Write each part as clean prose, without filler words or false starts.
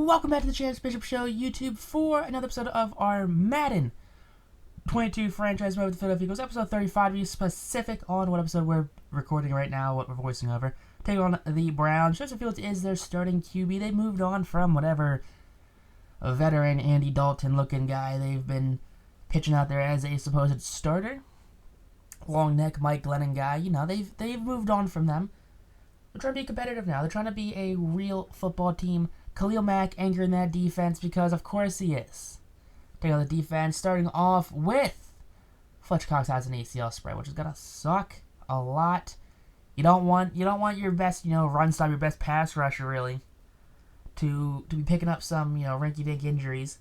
welcome back to the Chance Bishop Show YouTube for another episode of our Madden 22 franchise mode with the Philadelphia Eagles, episode 35, to be specific on what episode we're recording right now, what we're voicing over. Taking on the Browns. Justin Fields is their starting QB. They moved on from whatever a veteran Andy Dalton looking guy they've been pitching out there as a supposed starter. Long neck Mike Glennon guy. You know, they've moved on from them. They're trying to be competitive now. They're trying to be a real football team. Khalil Mack anchoring that defense because, of course, he is. Take on the defense, starting off with Fletcher Cox has an ACL sprain, which is gonna suck a lot. You don't want your best, run stop, your best pass rusher really, to be picking up some, rinky-dink injuries.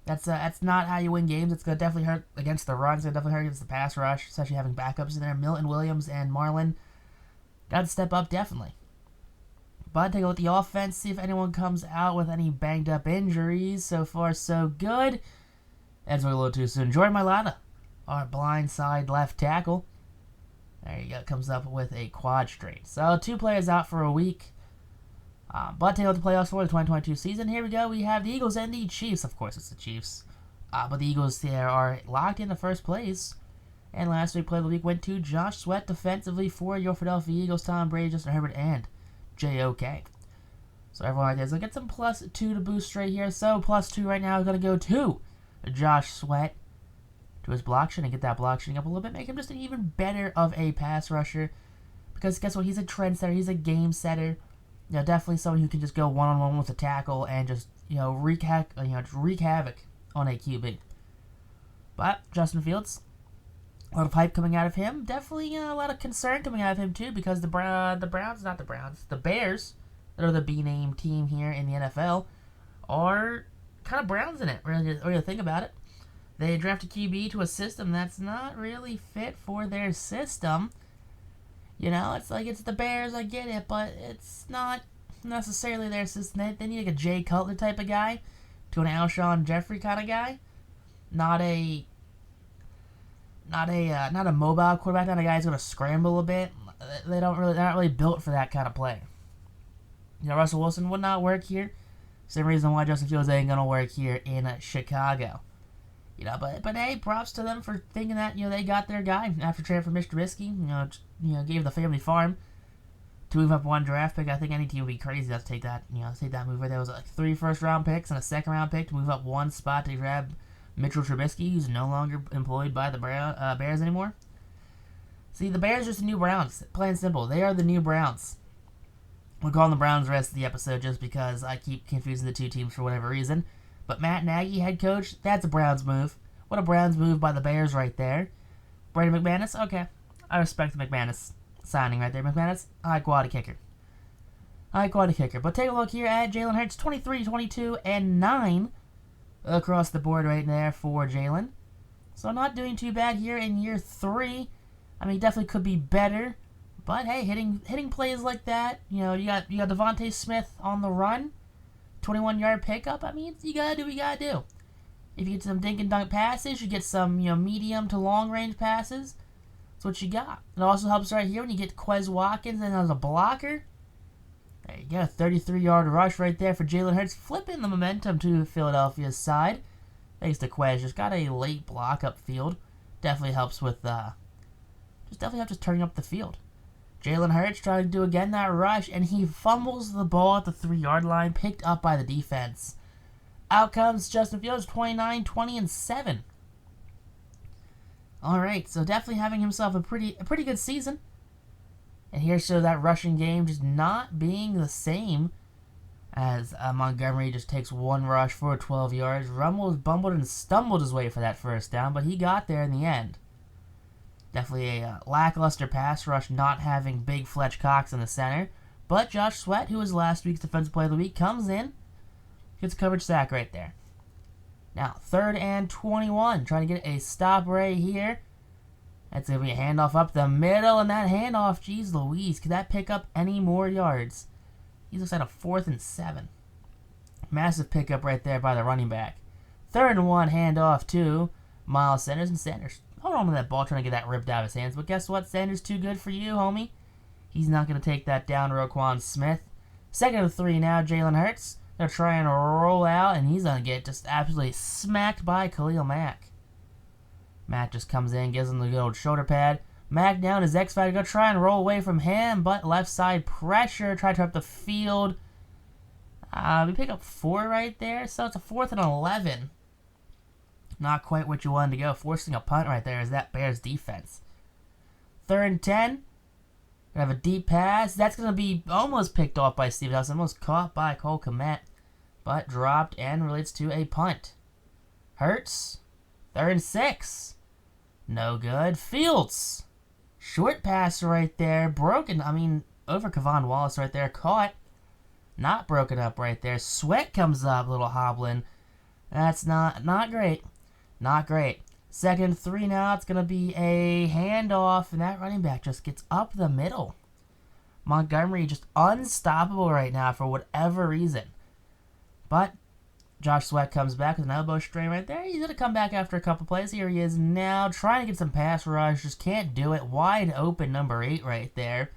That's not how you win games. It's gonna definitely hurt against the run. It's gonna definitely hurt against the pass rush, especially having backups in there. Milton Williams and Marlin got to step up definitely. But take a look at the offense, see if anyone comes out with any banged up injuries. So far, so good. That's a little too soon. Jordan Mailata, our blind side left tackle. There you go. Comes up with a quad strain. So 2 players out for a week. But take a look at the playoffs for the 2022 season. Here we go. We have the Eagles and the Chiefs. Of course, it's the Chiefs. But the Eagles here are locked into first place. And last week, play of the week went to Josh Sweat defensively for your Philadelphia Eagles, Tom Brady, Justin Herbert, and JOK. So everyone right there is going to get some +2 to boost right here. So +2 right now is going to go to Josh Sweat to his block shooting. Get that block shooting up a little bit. Make him just an even better of a pass rusher. Because guess what? He's a trend setter. He's a game setter. Definitely someone who can just go one-on-one with a tackle and just, wreak havoc on a QB. But Justin Fields, a lot of hype coming out of him. Definitely a lot of concern coming out of him, too, because the Bears, that are the B-name team here in the NFL, are kind of Browns in it, really, or you think about it. They drafted QB to a system that's not really fit for their system. It's like it's the Bears, I get it, but it's not necessarily their system. They need like a Jay Cutler type of guy to an Alshon Jeffrey kind of guy. Not a mobile quarterback, not a guy who's going to scramble a bit. They're not really built for that kind of play. Russell Wilson would not work here. Same reason why Justin Fields ain't going to work here in Chicago. But hey, props to them for thinking that, they got their guy after trading for Mr. Trubisky. Gave the family farm to move up 1 draft pick. I think any team would be crazy to take that, take that move right there. It was like 3 first-round picks and a second-round pick to move up 1 spot to grab Mitchell Trubisky, who's no longer employed by the Bears anymore. See, the Bears are just the new Browns. Plain simple. They are the new Browns. We'll call them the Browns the rest of the episode just because I keep confusing the 2 teams for whatever reason. But Matt Nagy, head coach, that's a Browns move. What a Browns move by the Bears right there. Brandon McManus, okay. I respect the McManus signing right there. McManus, high quality kicker. But take a look here at Jalen Hurts, 23, 22, and 9 across the board right there for Jalen. So not doing too bad here in year 3. I mean, definitely could be better. But hey, hitting plays like that, you got Devontae Smith on the run. 21-yard pickup, I mean, you gotta do what you gotta do. If you get some dink and dunk passes, you get some, medium to long range passes. That's what you got. It also helps right here when you get Quez Watkins and as a blocker. There you go, 33-yard rush right there for Jalen Hurts, flipping the momentum to Philadelphia's side. Thanks to Quez, just got a late block upfield. Definitely helps with, just turning up the field. Jalen Hurts trying to do again that rush, and he fumbles the ball at the 3-yard line, picked up by the defense. Out comes Justin Fields, 29, 20, and 7. All right, so definitely having himself a pretty good season. And here shows that rushing game just not being the same as Montgomery just takes 1 rush for 12 yards. Rumbles, bumbled, and stumbled his way for that first down, but he got there in the end. Definitely a lackluster pass rush, not having big Fletcher Cox in the center. But Josh Sweat, who was last week's Defensive Player of the Week, comes in, gets a coverage sack right there. Now, 3rd and 21, trying to get a stop right here. That's going to be a handoff up the middle, and that handoff, geez Louise, could that pick up any more yards? He looks at a 4th and 7. Massive pickup right there by the running back. 3rd and 1, handoff to Miles Sanders, and Sanders hold on to that ball, trying to get that ripped out of his hands. But guess what? Sanders too good for you, homie. He's not going to take that down to Roquan Smith. 2nd and 3 now, Jalen Hurts. Gonna try and roll out, and he's gonna get just absolutely smacked by Khalil Mack. Mack just comes in, gives him the good old shoulder pad. Mack down his X-Factor, gonna try and roll away from him, but left side pressure, try to up the field. We pick up 4 right there, so it's a 4th and 11. Not quite what you wanted to go. Forcing a punt right there is that Bears defense. 3rd and 10. Gonna have a deep pass. That's gonna be almost picked off by Steven Nelson, almost caught by Cole Kmet, but dropped and relates to a punt. Hurts. 3rd and 6. No good. Fields. Short pass right there. Broken. Over Kevon Wallace right there. Caught. Not broken up right there. Sweat comes up, little hobbling. That's not great. Not great. 2nd and 3 now. It's going to be a handoff, and that running back just gets up the middle. Montgomery just unstoppable right now for whatever reason. But Josh Sweat comes back with an elbow strain right there. He's going to come back after a couple plays. Here he is now trying to get some pass rush. Just can't do it. Wide open number 8 right there.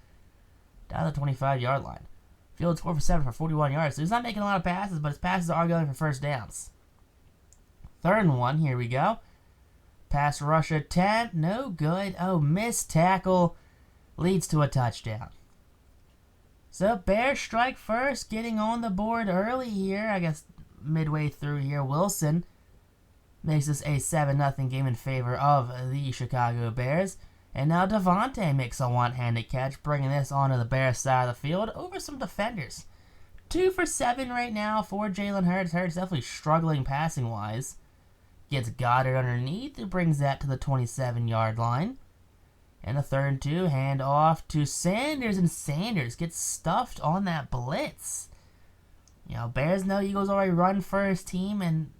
Down the 25-yard line. Fields 4 for 7 for 41 yards. So he's not making a lot of passes, but his passes are going for first downs. 3rd and 1. Here we go. Pass rush attempt. No good. Oh, missed tackle. Leads to a touchdown. So Bears strike first. Getting on the board early here. I guess midway through here. Wilson makes this a 7-0 game in favor of the Chicago Bears. And now Devontae makes a one-handed catch, bringing this onto the Bears side of the field over some defenders. 2 for 7 right now for Jalen Hurts. Hurts definitely struggling passing-wise. Gets Goddard underneath. It brings that to the 27-yard line. And a 3rd and 2. Hand off to Sanders. And Sanders gets stuffed on that blitz. Bears know Eagles already run first team. And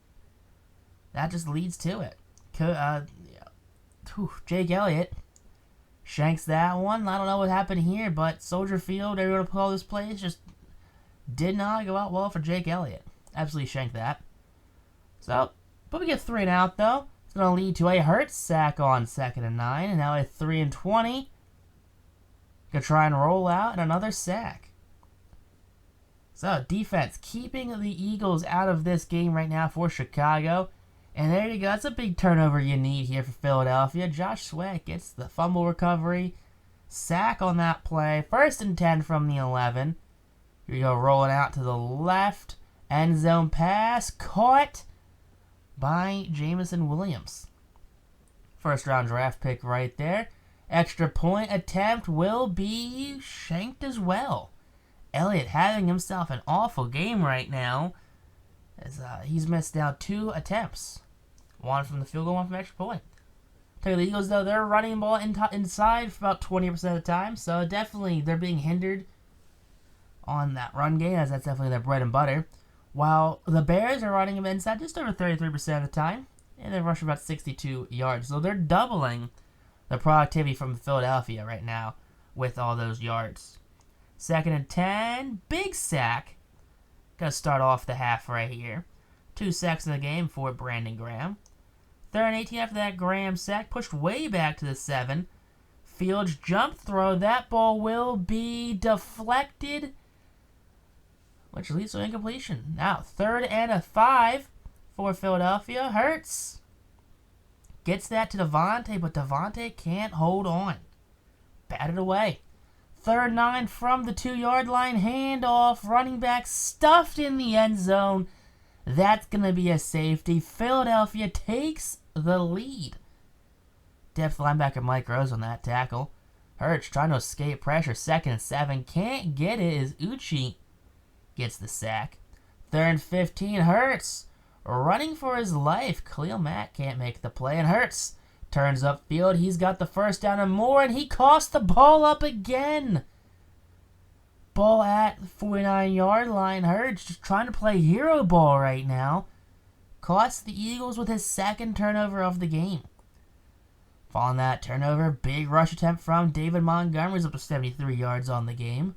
that just leads to it. Jake Elliott shanks that one. I don't know what happened here. But Soldier Field, everyone to call this place, just did not go out well for Jake Elliott. Absolutely shanked that. But we get 3 and out, though. It's going to lead to a Hurts sack on 2nd and 9. And now a 3 and 20. Going to try and roll out and another sack. So, defense keeping the Eagles out of this game right now for Chicago. And there you go. That's a big turnover you need here for Philadelphia. Josh Sweat gets the fumble recovery. Sack on that play. 1st and 10 from the 11. Here we go, rolling out to the left. End zone pass. Caught by Jameson Williams. 1st round draft pick right there. Extra point attempt will be shanked as well. Elliott having himself an awful game right now, as he's missed now 2 attempts. 1 from the field goal, 1 from extra point. Tell you the Eagles, though, they're running the ball inside for about 20% of the time, so definitely they're being hindered on that run game, as that's definitely their bread and butter. While the Bears are running them inside just over 33% of the time, and they're rushing about 62 yards. So they're doubling the productivity from Philadelphia right now with all those yards. 2nd and 10, big sack. Gonna start off the half right here. 2 sacks in the game for Brandon Graham. 3rd and 18 after that Graham sack, pushed way back to the 7. Fields jump throw. That ball will be deflected, which leads to incompletion. Now, 3rd and 5 for Philadelphia. Hurts gets that to Devontae, but Devontae can't hold on. Batted away. 3rd and 9 from the 2-yard line. Handoff. Running back stuffed in the end zone. That's going to be a safety. Philadelphia takes the lead. Depth linebacker Mike Rose on that tackle. Hurts trying to escape pressure. 2nd and 7. Can't get it as Uchi gets the sack. 3rd and 15. Hurts running for his life. Khalil Mack can't make the play. And Hurts turns upfield. He's got the 1st down and more. And he costs the ball up again. Ball at the 49-yard line. Hurts just trying to play hero ball right now. Costs the Eagles with his 2nd turnover of the game. Following that turnover, big rush attempt from David Montgomery's up to 73 yards on the game.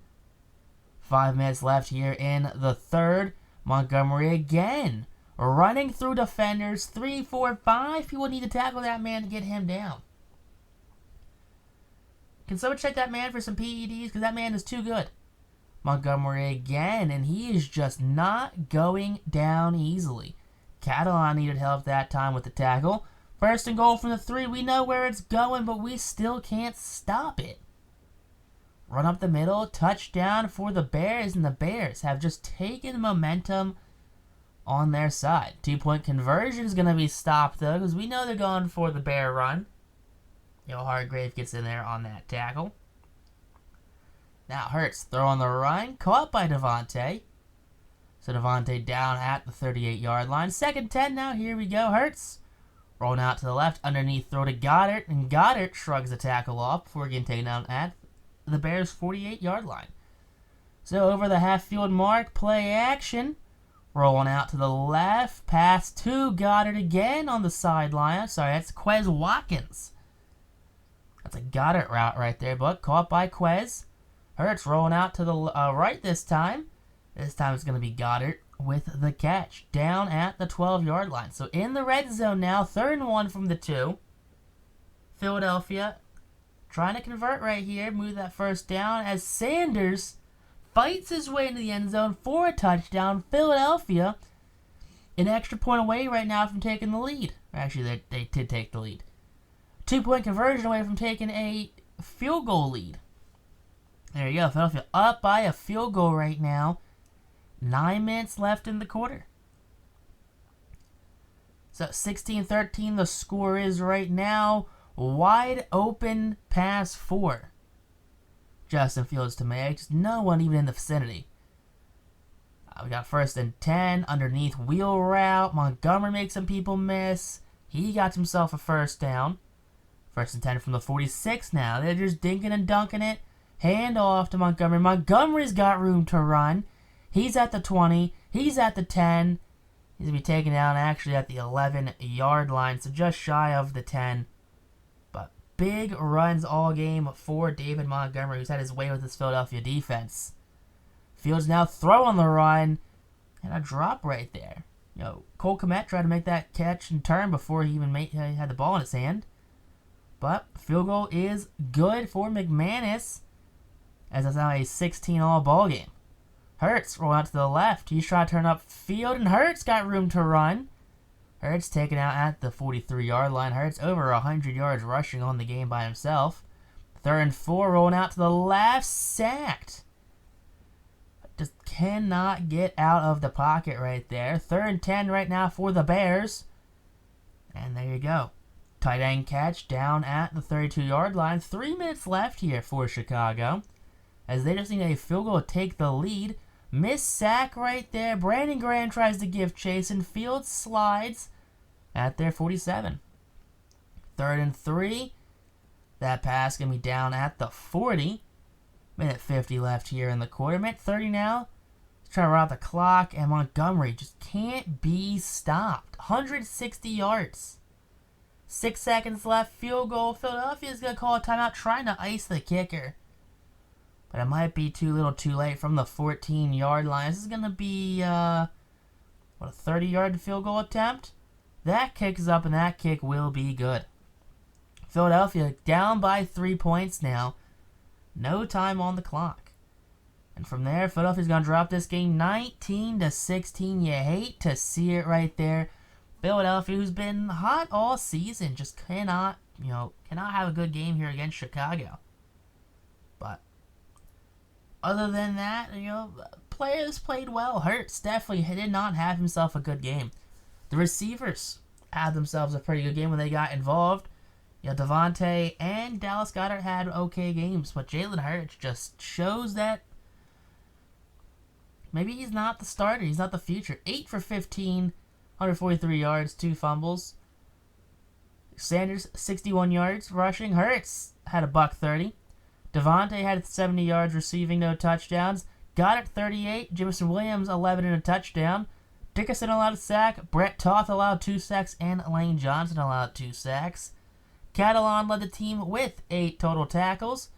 5 minutes left here in the 3rd. Montgomery again running through defenders. 3, 4, 5 people need to tackle that man to get him down. Can someone check that man for some PEDs? Because that man is too good. Montgomery again, and he is just not going down easily. Catalan needed help that time with the tackle. First and goal from the 3. We know where it's going, but we still can't stop it. Run up the middle, touchdown for the Bears, and the Bears have just taken momentum on their side. 2-point conversion is going to be stopped, though, because we know they're going for the Bear run. Hargrave gets in there on that tackle. Now Hurts throwing the run, caught by Devontae. So Devontae down at the 38-yard line. 2nd 10 now, here we go. Hurts rolling out to the left, underneath throw to Goddard, and Goddard shrugs the tackle off before getting taken down at the Bears' 48-yard line. So over the half-field mark, play action. Rolling out to the left, pass to Goddard again on the sideline. Sorry, that's Quez Watkins. That's a Goddard route right there, but caught by Quez. Hurts rolling out to the right this time. This time it's going to be Goddard with the catch down at the 12-yard line. So in the red zone now, 3rd and 1 from the 2. Philadelphia trying to convert right here, move that first down as Sanders fights his way into the end zone for a touchdown. Philadelphia an extra point away right now from taking the lead. Actually, they did take the lead. 2-point conversion away from taking a field goal lead. There you go. Philadelphia up by a field goal right now. 9 minutes left in the quarter. So 16-13 the score is right now. Wide open pass for Justin Fields to make. Just no one even in the vicinity. We got 1st and 10 underneath wheel route. Montgomery makes some people miss. He got himself a 1st down. 1st and 10 from the 46 now. They're just dinking and dunking it. Hand off to Montgomery. Montgomery's got room to run. He's at the 20. He's at the 10. He's going to be taken down actually at the 11-yard line, so just shy of the 10. But big runs all game for David Montgomery, who's had his way with this Philadelphia defense. Fields now throwing the run, and a drop right there. Cole Kmet tried to make that catch and turn before he even had the ball in his hand. But field goal is good for McManus, as it's now a 16-all ball game. Hurts roll out to the left. He's trying to turn up field, and Hurts got room to run. Hurts taken out at the 43-yard line. Hurts over 100 yards rushing on the game by himself. 3rd and 4 rolling out to the left. Sacked. Just cannot get out of the pocket right there. 3rd and 10 right now for the Bears. And there you go. Tight end catch down at the 32-yard line. 3 minutes left here for Chicago, as they just need a field goal to take the lead. Missed sack right there. Brandon Graham tries to give chase, and Fields slides at their 47. 3rd and 3. That pass going to be down at the 40. Minute 50 left here in the quarter. Minute 30 now. He's trying to run out the clock, and Montgomery just can't be stopped. 160 yards. 6 seconds left. Field goal. Philadelphia is going to call a timeout, trying to ice the kicker. But it might be too little too late from the 14-yard line. This is going to be, a 30-yard field goal attempt? That kick is up, and that kick will be good. Philadelphia down by 3 points now. No time on the clock. And from there, Philadelphia's going to drop this game 19-16. You hate to see it right there. Philadelphia, who's been hot all season, just cannot have a good game here against Chicago. But other than that, players played well. Hurts definitely did not have himself a good game. The receivers had themselves a pretty good game when they got involved. Devontae and Dallas Goedert had okay games, but Jalen Hurts just shows that maybe he's not the starter. He's not the future. 8 for 15, 143 yards, 2 fumbles. Sanders, 61 yards rushing. Hurts had a $130. Devontae had 70 yards receiving, no touchdowns. Goddard 38. Jameson Williams 11 and a touchdown. Dickerson allowed a sack. Brett Toth allowed 2 sacks, and Lane Johnson allowed 2 sacks. Catalan led the team with 8 total tackles,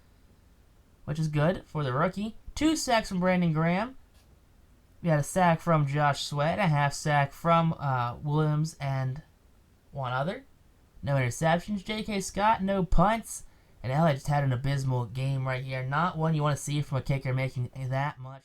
which is good for the rookie. 2 sacks from Brandon Graham. We had a sack from Josh Sweat, a half sack from Williams, and one other. No interceptions. J.K. Scott, no punts. And LA just had an abysmal game right here. Not one you want to see from a kicker making that much.